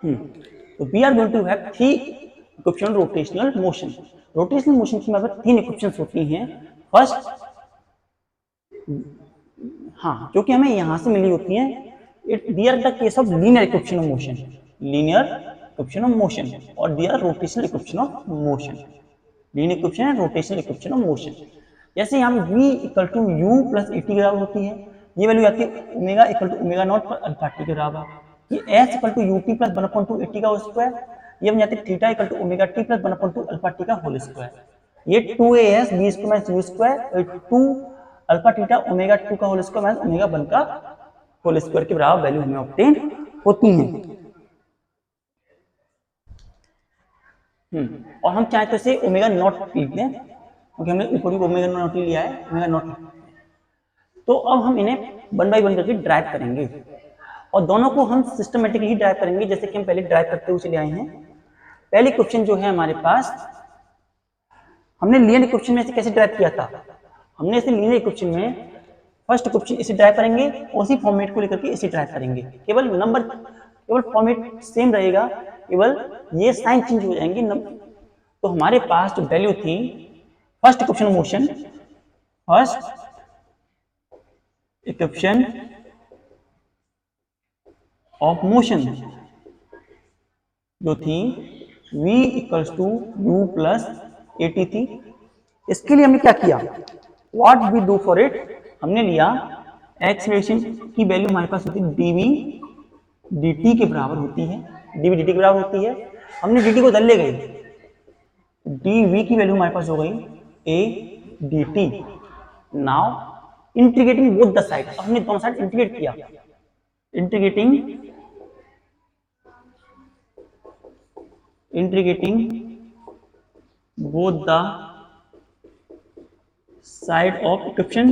तो we are going to have three equation rotational motion. Rotational motion की मतलब तीन इक्वेशंस होती हैं। फर्स्ट, हाँ, जो कि हमें यहां से मिली होती हैं, it they are the case of linear equation of motion, linear equation of motion, और they are rotational equation of motion. Linear equation है रोटेशनल इक्वेशन ऑफ मोशन। जैसे यहाँ पे v equal to u plus a t के बराबर होती है, ये वैल्यू आती है omega equal to omega not plus alpha t के बराबर। ये s equal to u t plus one upon to a t का स्क्वायर, ये बन जाती है theta equal to omega t plus one upon two alpha t का whole square. ये 2as b square minus u square, 2 alpha theta omega 2 का whole square minus omega 1 का whole square के बराबर वैल्यू हमें ऑब्टेन होती है। और हम चाहे तो इसे ओमेगा नॉट लिख दें, क्योंकि हमने ऊपर भी ओमेगा नॉट लिया है, ओमेगा नॉट। तो अब हम इन्हें वन बाई वन करके ड्राइव करेंगे, और दोनों को हम सिस्टमेटिकली ड्राइव करेंगे, जैसे कि हम पहले ड्राइव करते हुए चले आए हैं। पहली क्वेश्चन जो है हमारे पास, हमने लीनियर इक्वेशन में इसे कैसे ड्राइव किया था, हमने इसे लीनियर इक्वेशन में फर्स्ट क्वेश्चन इसे ड्राइव करेंगे, उसी फॉर्मेट को लेकर के इसे ड्राइव करेंगे, केवल नंबर, केवल फॉर्मेट सेम रहेगा, केवल ये साइन चेंज हो जाएंगे। तो हमारे पास जो वैल्यू थी first equation motion, first equation of motion जो थी v equals to u plus a t थी। इसके लिए हमने क्या किया, what we do for it, हमने लिया एक्सलेशन की वैल्यू हमारे पास होती है dv dt के बराबर होती है, dv dt के बराबर होती है। हमने dt को इधर ले गए, dv की वैल्यू हमारे पास हो गई a dt। Now integrating both the side, हमने दोनों साइड इंटीग्रेट किया, integrating both the side of equation.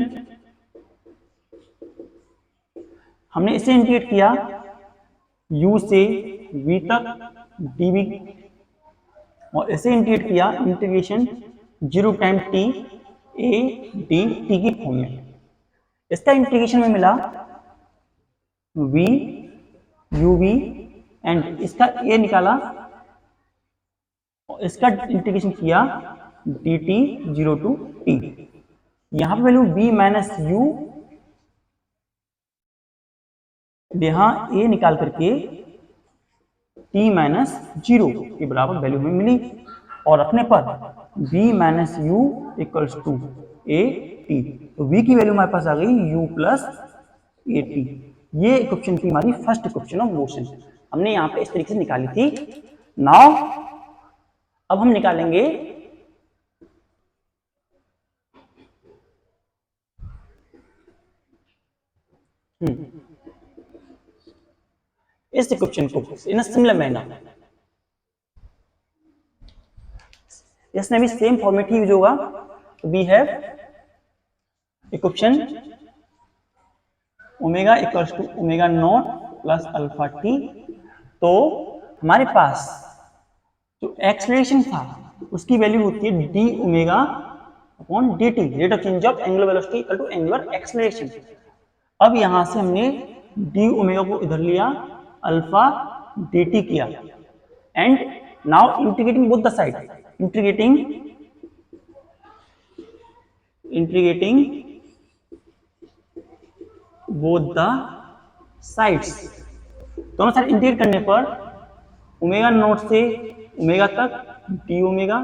हमने इसे इंटीग्रेट किया u से v तक dv, और इसे इंटीग्रेट किया integration 0 time t a d t की फॉर्म में। इसका इंटीग्रेशन में मिला v u v, एंड इसका a निकाला, और इसका इंटीग्रेशन किया dt 0 टू t। यहां पे वैल्यू v माइनस यू, यहां a निकाल करके t माइनस 0 के बराबर वैल्यू हमें मिली, और रखने पर v minus u equals to a t. तो v की वैल्यू हमारे पास आ गई u प्लस ए टी। ये इक्वेशन थी हमारी फर्स्ट इक्वेशन ऑफ मोशन, हमने यहाँ पे इस तरीके से निकाली थी। नाउ अब हम निकालेंगे इस इक्वेशन को इन अ सिमिलर मैनर, इसमें भी सेम फॉर्मेट ही यूज होगा। We have equation omega equals to omega not plus alpha t. तो हमारे पास जो एक्सलेरेशन था उसकी वैल्यू होती है d omega upon d t, rate of change of angular velocity equal to angular acceleration. अब यहां से हमने डी ओमेगा को इधर लिया, अल्फा डी टी किया, and now integrating both the side, integrating both the sides, दोनों साइड इंटीग्रेट करने पर ओमेगा नॉट से ओमेगा तक d omega,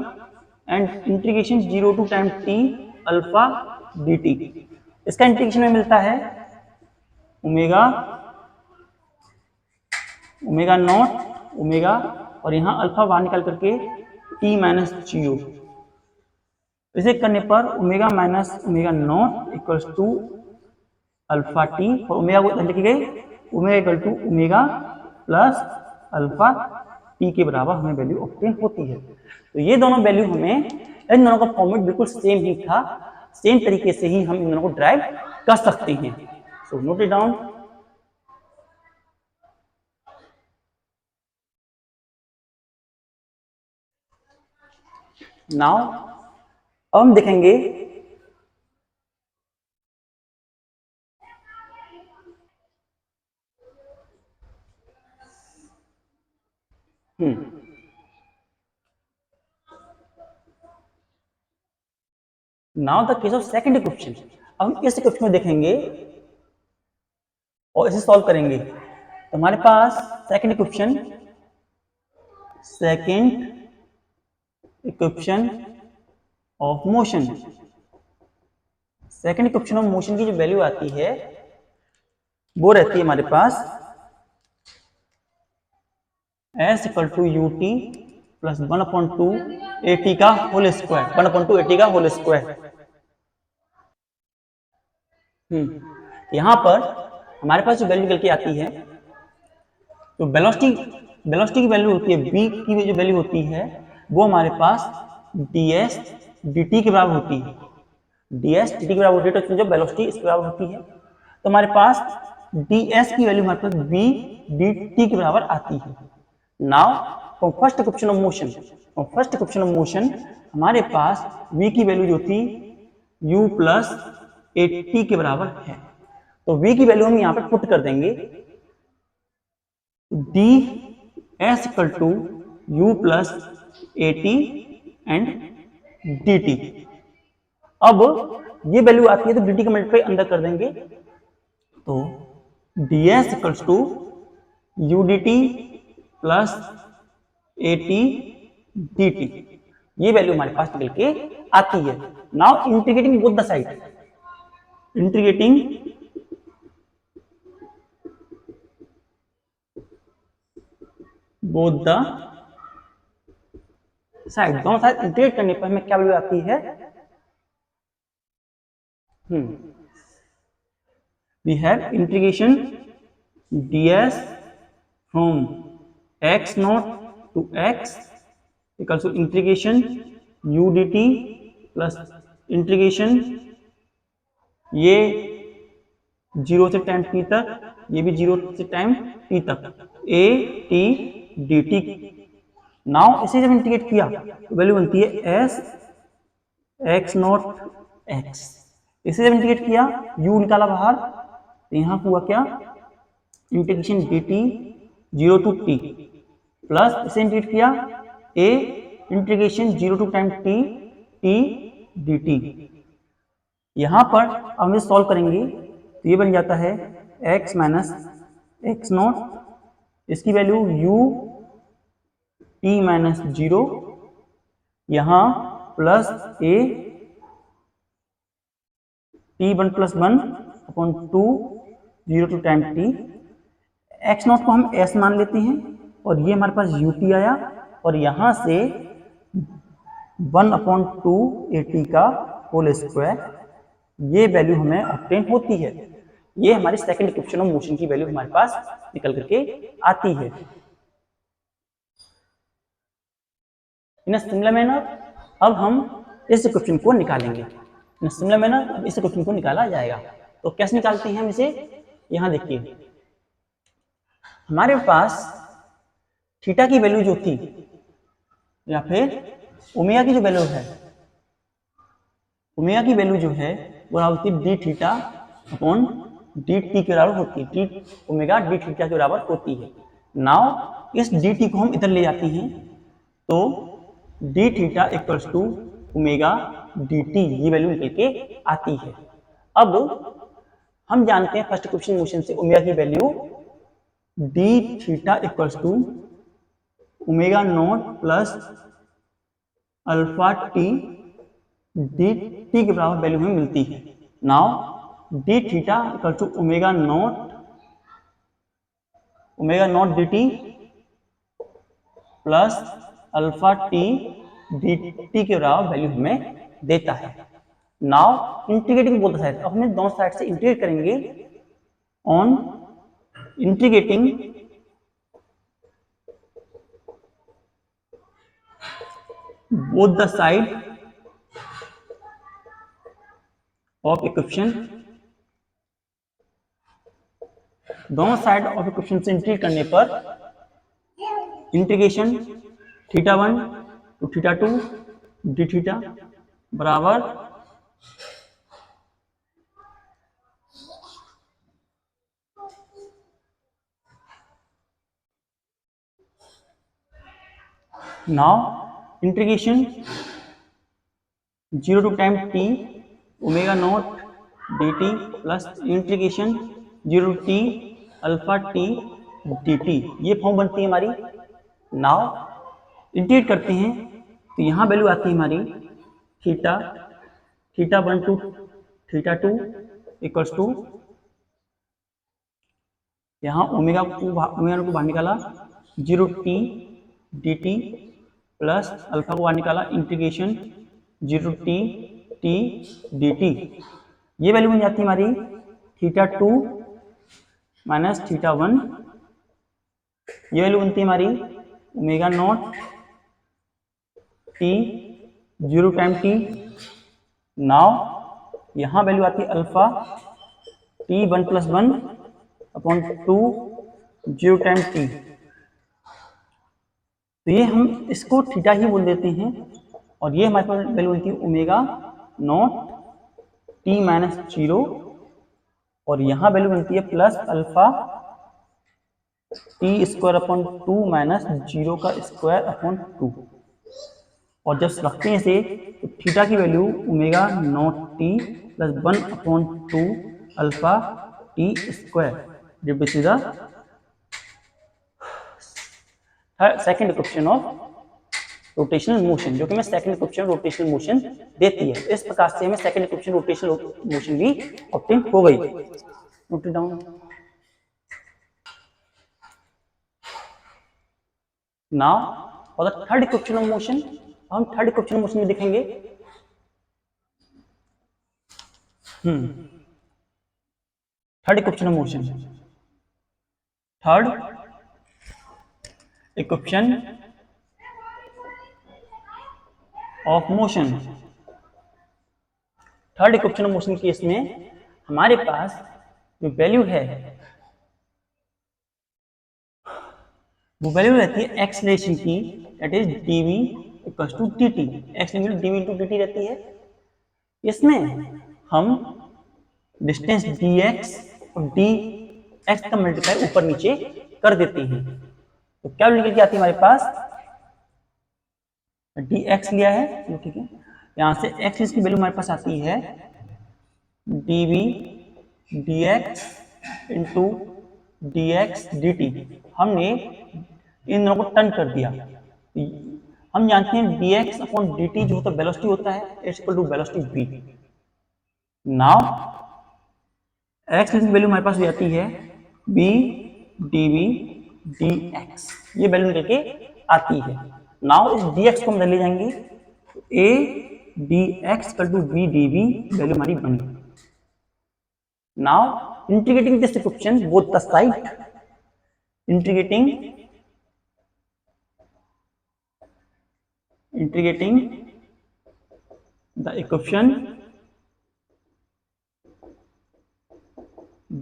and integration 0 to time t alpha d t. इसका इंटीग्रेशन में मिलता है ओमेगा, ओमेगा नॉट ओमेगा, और यहाँ अल्फा बाहर निकाल करके टी माइनस 0। इसे करने पर omega minus omega naught equals to alpha t, और ओमेगा को इधर लिखी गई, omega equal to omega plus alpha t के बराबर हमें वैल्यू ऑब्टेन होती है। तो ये दोनों वैल्यू हमें, इन दोनों का फॉर्मेट बिल्कुल सेम ही था, सेम तरीके से ही हम इन दोनों को ड्राइव कर सकते हैं। So note it down. Now अब हम देखेंगे now the case of second equation. अब हम इस इक्वेशन में देखेंगे और इसे सॉल्व करेंगे। तो हमारे पास second equation of motion, second equation of motion की जो वैल्यू आती है वो रहती है हमारे पास s equal to u t plus 1/2 a t का होल स्क्वायर, 1/2 ए टी का होल स्क्वायर। यहां पर हमारे पास जो वैल्यू निकल के आती है, तो वेलोसिटी की वैल्यू होती है v की जो वैल्यू होती है वो हमारे पास ds dt के बराबर होती है। ds dt के बराबर होती है, तो जो वेलोसिटी इसके बराबर होती है, तो हमारे पास ds की वैल्यू हमारे पास v dt के बराबर आती है। Now from first equation of motion हमारे पास v की वैल्यू जो थी u प्लस ए टी के बराबर है, तो v की वैल्यू हम यहां पर पुट कर देंगे d s equal to u plus a t and d t. अब ये वैल्यू आती है तो डी टी का मल्टीप्लाई अंदर कर देंगे, तो d s equals to u d t plus a t d t, ये वैल्यू हमारे पास निकल के आती है। Now integrating both the side, integrating both the side, दोनों साइड इंटीग्रेट करने पर हमें क्या वैल्यू आती है, we have integration ds from x naught to x equals to integration u dt plus integration ये 0 से टाइम t तक, ये भी 0 से टाइम t तक, a t dt। नाउ इसे जब इंटीग्रेट किया तो वैल्यू बनती है s x नॉट x। इसे जब इंटीग्रेट किया u निकाला बाहर, तो यहां हुआ क्या, integration dt 0 to t plus इसे इंटीग्रेट किया a integration 0 to time t t dt। यहां पर हम इसे सॉल्व करेंगे तो ये बन जाता है x माइनस एक्स नॉट, इसकी वैल्यू u t माइनस 0, यहां plus a t1 plus 1 upon 2 0 to time t। x naught को हम s मान लेते हैं और ये हमारे पास ut आया, और यहां से 1/2 at का होल स्क्वायर, ये वैल्यू हमें ऑब्टेन होती है। ये हमारी सेकंड इक्वेशन ऑफ मोशन की वैल्यू हमारे पास निकल करके आती है। इन सिमिलर मैनर अब हम इस इक्वेशन को निकालेंगे। इन सिमिलर मैनर अब इस इक्वेशन को निकाला जाएगा। तो कैसे निकालते हैं हम इसे, यहां देखिए हमारे पास थीटा की वैल्यू जो थी, या फिर ओमेगा की जो वैल्यू है, ओमेगा की वैल्यू जो है वो होती है D theta upon d t के बराबर होती है, डी ओमेगा डी थीटा के बराबर होती है। नाउ इस डी टी को हम इधर ले जाते हैं, तो d theta equals to omega d t, ये वैल्यू निकल के आती है। अब हम जानते हैं फर्स्ट इक्वेशन मोशन से ओमेगा की value d theta equals to omega not plus alpha t d t के बराबर वैल्यू हमें मिलती है। Now d theta equal to omega naught d t plus alpha t d t के बराबर value हमें देता है। Now integrating both the side, अब हम दोनों साइड से इंटीग्रेट करेंगे। On integrating both the side of equation, दोनों साइड ऑफ इक्वेशन से इंटीग्रेट करने पर इंटीग्रेशन θ1 टू θ2 डी थीटा बराबर now integration 0 to time t omega naught dt plus integration 0 to t alpha t dt, ये form बनती है हमारी। Now integrate करते हैं तो यहाँ वैल्यू आती है हमारी theta, theta 1 to theta 2 equals to, यहाँ ओमेगा को बाहर निकाला 0 t dt प्लस अल्फा को बाहर निकाला इंटीग्रेशन 0 t t dt, ये वैल्यू बन जाती है हमारी थीटा 2 माइनस थीटा 1, ये वैल्यू बनती है हमारी omega naught t 0 time t। Now यहाँ वैल्यू आती है alpha t 1 plus 1 upon 2 0 time t, तो ये हम इसको थीटा ही बोल देते हैं, और ये हमारे पास वैल्यू बनती है ओमेगा नॉट t माइनस 0, और यहाँ वैल्यू बनती है plus alpha t square upon 2 minus 0 का स्क्वायर अपॉन 2, और जब रखते हैं इसे तो थीटा की value omega naught t plus 1 upon 2 alpha t square, this is the second equation of rotational motion, जो कि हमें सेकंड इक्वेशन रोटेशनल मोशन देती है। इस प्रकार से हमें सेकंड इक्वेशन रोटेशनल मोशन भी ऑब्टेन हो गई। Note it down. Now for the third equation of motion, हम थर्ड इक्वेशन ऑफ मोशन में देखेंगे। Third equation of motion, third equation of motion, third equation of motion case में हमारे पास जो value है वो वैल्यू रहती है एक्सलेशन की, that is dv equals to dt, acceleration dv into dt रहती है। इसमें हम डिस्टेंस dx और dx का मल्टीप्लाई ऊपर नीचे कर देते हैं, तो क्या निकल के आती है हमारे पास, dx लिया है, ठीक है, यहां से x इसकी वैल्यू हमारे पास आती है dv dx into dx dt, हमने इन दोनों को टर्न कर दिया। हम जानते हैं dx अपॉन dt जो होता है वेलोसिटी होता है, it's equal to velocity v। Now x की वैल्यू हमारे पास हो जाती है b dv dx, ये वैल्यू निकल के आती है। नाउ इस dx को हम ले जाएंगे, a dx equal to b dv value हमारी बनी। Now integrating this equation both the side, integrating the equation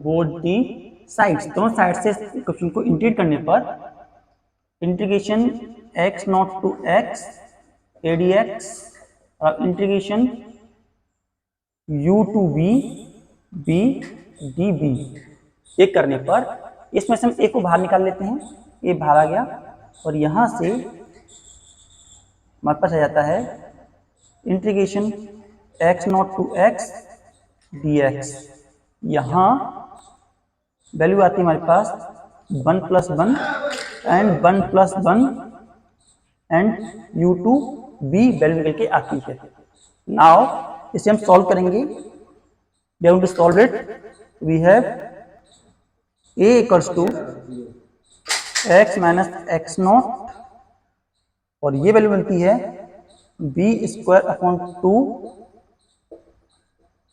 both the sides, दोनों साइड से इक्वेशन को इंटीग्रेट करने पर integration x naught to x a dx और integration u to v b dv, ये करने पर इसमें से हम a को बाहर निकाल लेते हैं, ये बाहर आ गया, और यहां से हमारे पास आ जाता है integration x naught to x dx, यहाँ वैल्यू आती है हमारे पास 1 plus 1 and 1 plus 1 and u to b value निकल के आती है। नाउ इसे हम सॉल्व करेंगे, we have to solve it, we have a equals to x minus x naught, और ये वैल्यू बनती है b square upon 2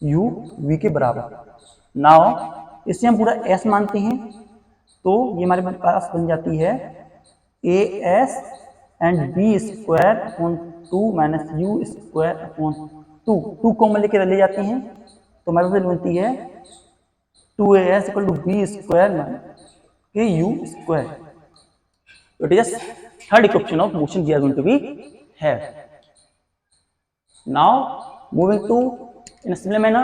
u v के बराबर। नाउ इसे हम पूरा s मानते हैं, तो ये हमारे पास बन जाती है a s and b square upon 2 minus u square upon 2 common लेके ले जाते हैं, तो हमारे पास बनती है 2as equal to b square minus u square. It is third equation of motion we are going to be have. Now moving to in a similar manner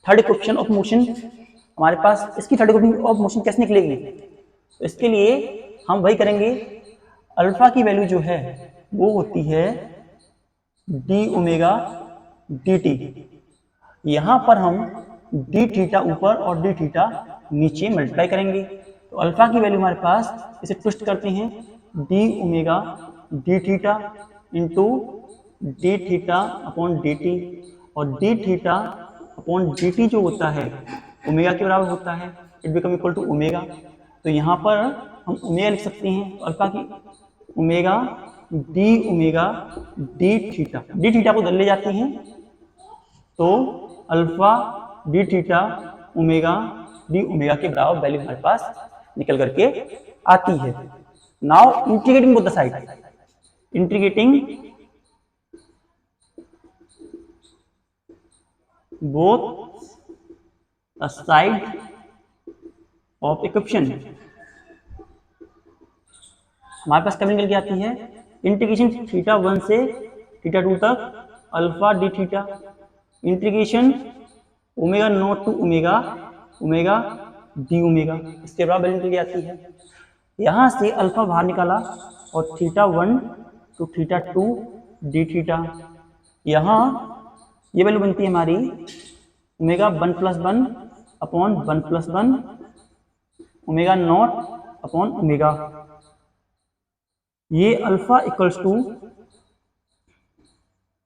third equation of motion, हमारे पास इसकी third equation of motion कैसे निकलेगी, तो इसके लिए हम वही करेंगे, अल्फा की वैल्यू जो है वो होती है डी ओमेगा डी टी। यहां पर हम डी थीटा ऊपर और डी थीटा नीचे मल्टीप्लाई करेंगे। तो अल्फा की वैल्यू हमारे पास, इसे ट्विस्ट करते हैं, d omega d theta into d theta upon d t, और d theta upon d t जो होता है ओमेगा के बराबर होता है, it become equal to omega. तो यहाँ पर हम ओमेगा लिख सकते हैं, तो अल्फा की ओमेगा डी थीटा को ले जाती हैं, तो alpha d theta omega d omega के बराबर वैल्यू हमारे पास निकल करके आती है। Now integrating both the side, integrating both the side of equation, हमारे पास क्या निकल के आती है, इंटीग्रेशन थीटा 1 से थीटा 2 तक alpha d theta integration omega naught to omega omega d omega, इसके बराबर वैल्यू निकल के आती है। यहां से अल्फा बाहर निकाला और theta 1 to theta 2 d theta, यहाँ ये वैल्यू बनती है हमारी omega 1 plus 1 upon 1 plus 1 omega not upon omega. ये alpha equals to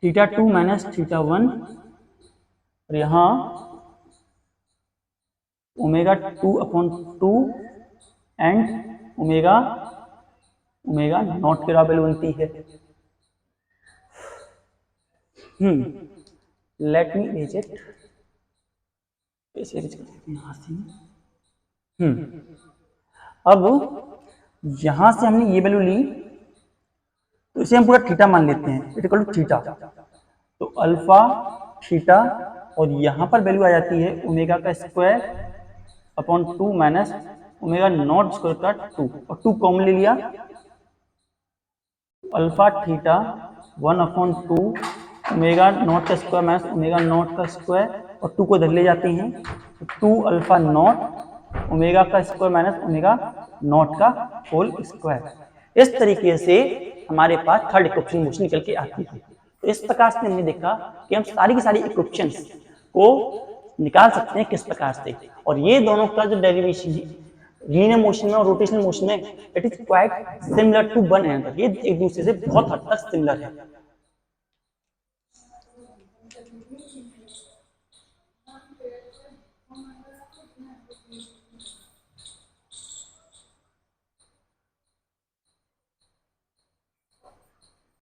theta 2 minus theta 1, और यहाँ omega 2 upon 2 and omega omega not के बराबर बनती है। लेट मी इरेज इट, ऐसे इरेज कर देते हैं यहाँ से। अब यहां से हमने ये वैल्यू ली, तो इसे हम पूरा थीटा मान लेते हैं, इट इक्वल टू थीटा, तो अल्फा थीटा, और यहां पर वैल्यू आ जाती है ओमेगा का square upon 2 minus omega not square का 2, और 2 कॉमन ले लिया, alpha theta 1 upon 2 omega naught का स्क्वायर माइनस ओमेगा नॉट का स्क्वायर, और 2 को इधर ले जाते हैं, तो 2 अल्फा नॉट ओमेगा का स्क्वायर माइनस ओमेगा नॉट का होल स्क्वायर। इस तरीके से हमारे पास थर्ड इक्वेशन मोशन निकल के आती है। तो इस प्रकार से हमने देखा कि हम सारी की सारी इक्वेशंस को निकाल सकते हैं किस प्रकार से, और ये दोनों का जो डेरिवेशन है लीनियर मोशन में और रोटेशनल मोशन में, it is quite similar to one another, ये एक दूसरे से बहुत हद तक सिमिलर है।